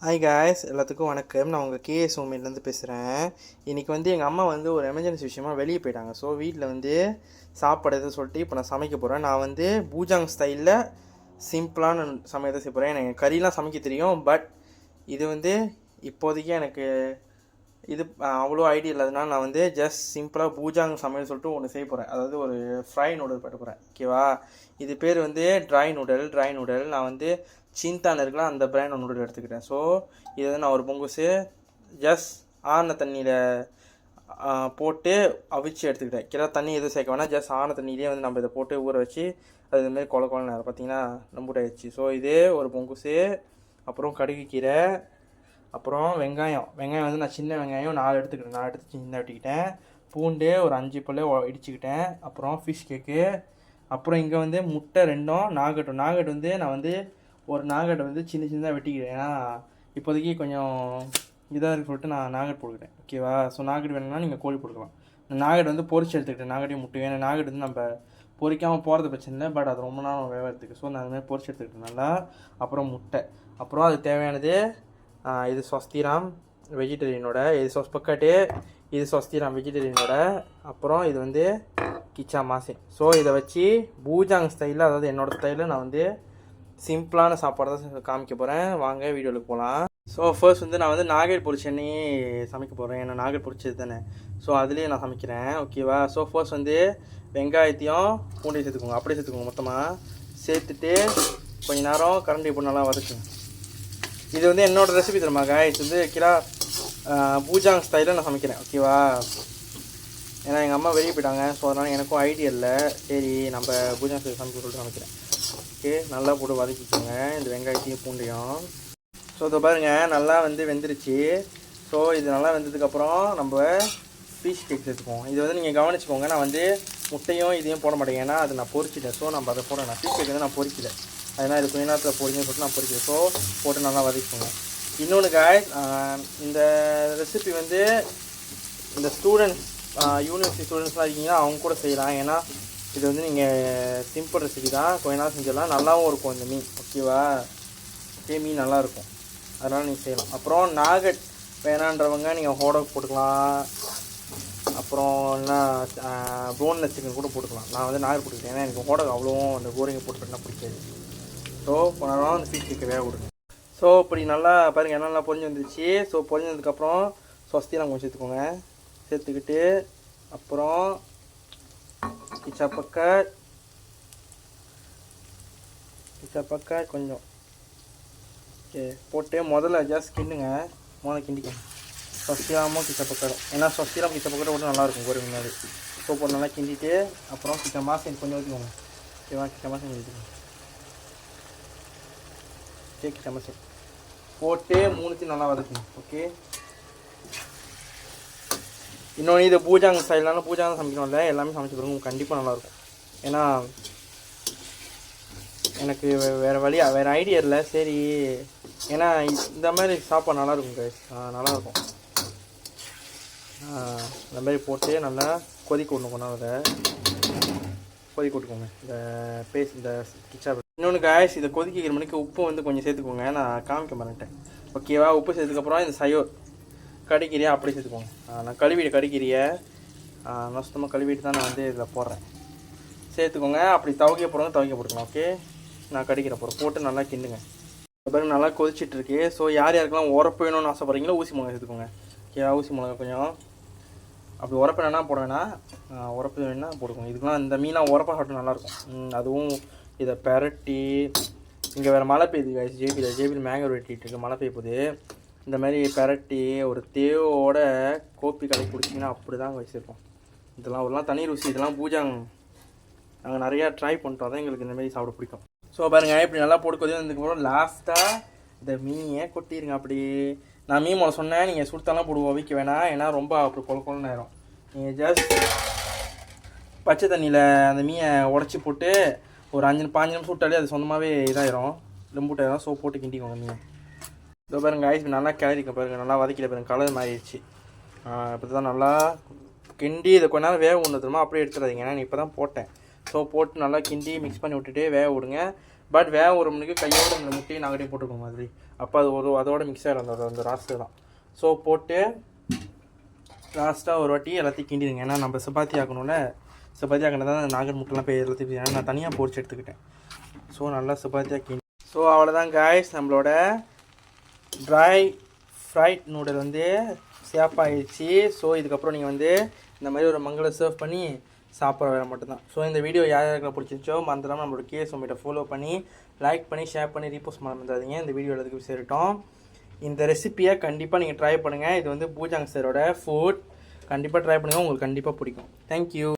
Hi guys, எல்லாத்துக்கும் வணக்கம். நான் உங்கள் கேஎஸ் ஹோம்மேட்லேருந்து பேசுகிறேன். இன்றைக்கி எங்கள் அம்மா ஒரு எமர்ஜென்சி விஷயமா வெளியே போயிட்டாங்க. ஸோ வீட்டில் சாப்பாடு எதுவும் சொல்லிட்டு இப்போ நான் சமைக்க போகிறேன். நான் பூஜாங் ஸ்டைலில் சிம்பிளான சமையல் தான் செய்ய போகிறேன். எனக்கு கறிலாம் சமைக்க தெரியும். பட் இது இப்போதைக்கு எனக்கு இது அவ்வளோ ஐடியா இல்லாதனால நான் ஜஸ்ட் சிம்பிளாக பூஜாங் சமையல் சொல்லிட்டு ஒன்று செய்ய போகிறேன். அதாவது ஒரு ஃப்ரை நூடுல் பண்ண போகிறேன். ஓகேவா? இது பேர் ட்ரை நூடுல். நான் சின்தான் இருக்கலாம் அந்த பிராண்ட் நூடுல் எடுத்துக்கிட்டேன். ஸோ இதை நான் ஒரு பொங்குசு ஜஸ்ட் ஆன தண்ணியில் போட்டு அவிச்சு எடுத்துக்கிட்டேன். கீழே தண்ணி எதுவும் சேர்க்க வேணாம். ஜஸ்ட் ஆன தண்ணியிலே நம்ம இதை போட்டு ஊற வச்சு அது இதுமாரி கொலை நேரம் பார்த்தீங்கன்னா நம்பூட் ஆயிடுச்சு. ஸோ இதே ஒரு பொங்குசு, அப்புறம் கடுகு கீரை, அப்புறம் வெங்காயம் நான் சின்ன வெங்காயம் 4 எடுத்துக்கிட்டேன். 4 எடுத்து சின்ன வெட்டிக்கிட்டேன். பூண்டு ஒரு 5 பல்ல இடிச்சுக்கிட்டேன். அப்புறம் ஃபிஷ் கேக்கு, அப்புறம் இங்கே முட்டை 2 நாகட்டு நான் ஒரு நாகட்டை சின்ன சின்னதாக வெட்டிக்கிறேன். ஏன்னா இப்போதைக்கு கொஞ்சம் இதாக இருக்கு சொல்லிட்டு நான் நாகட் போட்டுக்கிறேன். ஓகேவா? ஸோ நாகட் வேணும்னா நீங்கள் கோழி போட்டுக்கலாம். நாகட் பொரிச்சு எடுத்துக்கிட்டேன். நாகட்டையும் முட்டை ஏன்னா நாகட் நம்ம பொரிக்காமல் போகிறது பிரச்சனை இல்லை. பட் அது ரொம்ப நாள் வேகிறதுக்கு. ஸோ நான் அதுமாதிரி பொரிச்சு எடுத்துக்கிட்டேன் நல்லா. அப்புறம் முட்டை, அப்புறம் அது தேவையானது இது ஸ்வஸ்திராம் வெஜிடேரியனோட, இது சொஸ்பக்காட்டு, இது ஸ்வஸ்திராம் வெஜிடேரியனோட, அப்புறம் இது கிச்சா மாசே. ஸோ இதை வச்சு பூஜாங் ஸ்டைலில், அதாவது என்னோடய ஸ்டைலில் நான் சிம்பிளான சாப்பாடு தான் காமிக்க போகிறேன். வாங்க வீடியோவுக்கு போகலாம். ஸோ ஃபர்ஸ்ட் நான் நாகேட் பொரிச்ச எண்ணெயே சமைக்க போகிறேன். ஏன்னா நாகேட் பொரிச்சது தானே. ஸோ அதுலேயே நான் சமைக்கிறேன். ஓகேவா? ஸோ ஃபர்ஸ்ட் வெங்காயத்தையும் பூண்டையும் சேர்த்துக்கோங்க. அப்படியே சேர்த்துக்கோங்க. மொத்தமாக சேர்த்துட்டு கொஞ்ச நேரம் கரண்டி போட்டு நல்லா வதக்குங்க. இது என்னோடய ரெசிபி தருமா காய்ஸ். கிலா பூஜாங் ஸ்டைலில் நான் சமைக்கிறேன். ஓகேவா? ஏன்னா எங்கள் அம்மா வெளியே போயிட்டாங்க. ஸோ அதனால் எனக்கும் ஐடியா இல்லை. சரி நம்ம பூஜாங் ஸ்டைல் சமைக்க சொல்லிட்டு சமைக்கிறேன். ஓகே, நல்லா போட்டு வதக்கிக்கோங்க இந்த வெங்காயத்தையும் பூண்டையும். ஸோ இதை பாருங்கள் நல்லா வெந்துருச்சு. ஸோ இது நல்லா வெந்ததுக்கப்புறம் நம்ம ஃபிஷ் கேக் சேர்த்துக்குவோம். இது நீங்கள் கவனிச்சுக்கோங்க. நான் முட்டையும் இதையும் போட மாட்டேங்க. ஏன்னா அது நான் பொரிச்சிட்டேன். ஸோ நம்ம அதை போடணும். ஃபிஷ் கேக் நான் பொரிக்கல. அதனால் இது கொஞ்ச நேரத்தில் பொரிங்கன்னு சொல்லிட்டு நான் பொரிக்கிறேன். ஸோ போட்டு நல்லா வதக்கிக்கோங்க. இன்னொன்று காய்ஸ், இந்த ரெசிபி இந்த ஸ்டூடெண்ட்ஸ் யூனிவர்சிட்டி ஸ்டூடெண்ட்ஸ்லாம் இருக்கீங்கன்னா அவங்க கூட செய்யலாம். ஏன்னா இது நீங்கள் சிம்பிள் ரெசிபி தான். கொஞ்ச நேரம் செஞ்சிடலாம். நல்லாவும் இருக்கும் இந்த மீன். ஓகேவா? ஓகே, மீன் நல்லாயிருக்கும். அதனால் நீங்கள் செய்யலாம். அப்புறம் நாகட் வேணான்றவங்க நீங்கள் ஹோடாக் போட்டுக்கலாம். அப்புறம் என்ன போன்லெஸ் சிக்கன் கூட போட்டுக்கலாம். நான் நாகட் போட்டுக்கிட்டேன். ஏன்னா எனக்கு ஹோடாக் அவ்வளோவும் அந்த கோரிங்கை போட்டுக்கிட்டா பிடிக்காது. ஸோ போனாலும் அந்த ஃபிஷ் கேக்கை வேக விடுங்க. ஸோ இப்படி நல்லா பாருங்கள் எண்ணெய் நல்லா பொரிஞ்சு வந்துருச்சு. ஸோ பொரிஞ்சதுக்கப்புறம் ஸ்வஸ்திலாம் கொஞ்சம் சேர்த்துக்கோங்க. சேர்த்துக்கிட்டு அப்புறம் கிச்சா பக்கட் கொஞ்சம் ஓகே போட்டு முதல்ல ஜஸ்ட் கிண்டுங்க. கிண்டிக்கோங்க ஸ்வஸ்திராமும் கிச்சா பக்கடும். ஏன்னா ஸ்வஸ்திராம் கிச்சா பக்கட்டை போட்டு நல்லாயிருக்கும் ஒரு முன்னாடி. ஸோ போட்டு நல்லா கிண்டிட்டு அப்புறம் கிச்சா மாசம் கொஞ்சம் ஊற்றிக்கோங்க. ஓகேவா? கிச்சா மாசம் ஊற்றிக்கோங்க. கேக் சமைச்சு போட்டு 3 நல்லா வதக்கணும். ஓகே, இன்னொன்று இது பூஜாங்க ஸ்டைலான பூஜா தான் சமைக்கணும்ல. எல்லாமே சமைச்சு கொடுங்க. கண்டிப்பாக நல்லாயிருக்கும். ஏன்னா எனக்கு வேறு ஐடியா இல்லை. சரி, ஏன்னா இந்த மாதிரி சாப்பாடு நல்லாயிருக்கும் கைஸ். நல்லாயிருக்கும். இந்த மாதிரி போட்டு நல்லா கொதிக்க விடணும். கொண்டாட கொதிக்க விட்டுக்கோங்க இந்த பேஸ்ட் இந்த கிச்சா. இன்னொன்று காய்ஸ், இதை கொதிக்கிற மணிக்கு உப்பு கொஞ்சம் சேர்த்துக்கோங்க. நான் காமிக்க மாட்டேன். ஓகேவா? உப்பு சேர்த்துக்கப்புறம் இந்த சயோர் கடிக்கிறியா அப்படியே சேர்த்துக்கோங்க. நான் கழுவிட்டு கடிக்கிறிய நஷ்டமாக கழுவிட்டு தான் நான் இதில் போடுறேன். சேர்த்துக்கோங்க. அப்படி துவைக்க போட்டுக்கலாம். ஓகே, நான் கடிக்கிற போட்டு நல்லா கிண்டுங்க. பிறகு நல்லா கொதிச்சிட்ருக்கு. ஸோ யாருக்கெல்லாம் உரப்பு வேணும்னு ஆசைப்பட்றீங்களோ ஊசி மிளகா சேர்த்துக்கோங்க. ஓகேவா? ஊசி மிளகா கொஞ்சம் அப்படி உரப்பு வேணா போட வேணாம். உரப்பு வேணா போட்டுக்கோங்க. இதுக்கெலாம் இந்த மீனாக உரப்பாக சாப்பிட்டு நல்லாயிருக்கும். அதுவும் இதை பெரட்டி இங்கே வேறு மழை பெய்யுது ஜேபியில் மேங்கர் வெட்டிகிட்டு இருக்கு. மழை பெய்ய போகுது. இந்த மாதிரி பெரட்டி ஒரு தேவோட கோப்பி கலக்கி குடிச்சிங்கன்னா அப்படி தான் வச்சுருக்கோம். இதெல்லாம் ஒருலாம் தனி ருசி. இதெல்லாம் பூஜாங் நாங்கள் நிறையா ட்ரை பண்ணிட்டோம். தான் எங்களுக்கு இந்த மாதிரி சாப்பிட பிடிக்கும். ஸோ பாருங்கள் இப்படி நல்லா போட்டு கொதி வந்ததுக்கப்புறம் லாஸ்ட்டாக இந்த மீனியை கொட்டிடுங்க. அப்படி நான் மீன் மூலம் சொன்னேன், நீங்கள் சுடுத்தாலாம் போடுவோம், வைக்க வேணாம். ஏன்னா ரொம்ப அப்படி கொலன்னு ஆயிரும். நீங்கள் ஜஸ்ட் பச்சை தண்ணியில் அந்த மீனை உடச்சி போட்டு ஒரு 5-5 நிமிஷம் விட்டாலே அது சொந்தமாகவே இதாயிரும், லம்பூட்டாயிரும். ஸோ போட்டு கிண்டிக்கோங்க மீன். இதோ பாருங்கள் ஐஸ் நல்லா கிளறிக்க பாருங்கள். நல்லா வதக்கிட்ட பாருங்கள், கலர் மாறிடுச்சு. இப்போ தான் நல்லா கிண்டி இதை கொஞ்ச நேரம் வேக விடணுமா, அப்படியே எடுத்துடாதீங்க. ஏன்னா இப்போ தான் போட்டேன். ஸோ போட்டு நல்லா கிண்டி மிக்ஸ் பண்ணி விட்டுட்டு வேக விடுங்க. பட் வேக ஒரு மணிக்கு கையோட இந்த முட்டையை நகட்டி போட்டுக்கோங்க மாதிரி. அப்போ அது அதோட மிக்ஸ் ஆகிடும் அந்த ராஸ்ட்டு தான். ஸோ போட்டு லாஸ்ட்டாக ஒரு வாட்டி எல்லாத்தையும் கிண்டிடுங்க. ஏன்னா நம்ம சப்பாத்தி ஆக்கணும்ல, சப்பாத்தி ஆக்கினா தான் நாகர் முட்டைலாம் போய் எல்லாத்தையும் ஏன்னா நான் தனியாக பொரிச்சு எடுத்துக்கிட்டேன். ஸோ நல்லா சப்பாத்தியாக கிண்டி. ஸோ அவ்வளோதான் காய்ஸ், நம்மளோட ட்ரை ஃப்ரைட் நூடுல் வந்து சேஃப் ஆகிடுச்சு. ஸோ இதுக்கப்புறம் நீங்கள் வந்து இந்த மாதிரி ஒரு மங்களை சர்வ் பண்ணி சாப்பிட்ற வேலை மட்டும்தான். ஸோ இந்த வீடியோ யார் யாருக்கெல்லாம் பிடிச்சிருச்சோ மறந்துடாமல் நம்மளோட கேஎஸ் உங்கள்கிட்ட ஃபாலோ பண்ணி லைக் பண்ணி ஷேர் பண்ணி ரீபோஸ்ட் பண்ண மறந்துடாதீங்க. இந்த வீடியோ எல்லாத்துக்கும் சேரட்டும். இந்த ரெசிப்பியை கண்டிப்பாக நீங்கள் ட்ரை பண்ணுங்கள். இது வந்து பூஜாங் சாரோட ஃபுட். கண்டிப்பாக ட்ரை பண்ணுங்கள், உங்களுக்கு கண்டிப்பாக பிடிக்கும். தேங்க்யூ.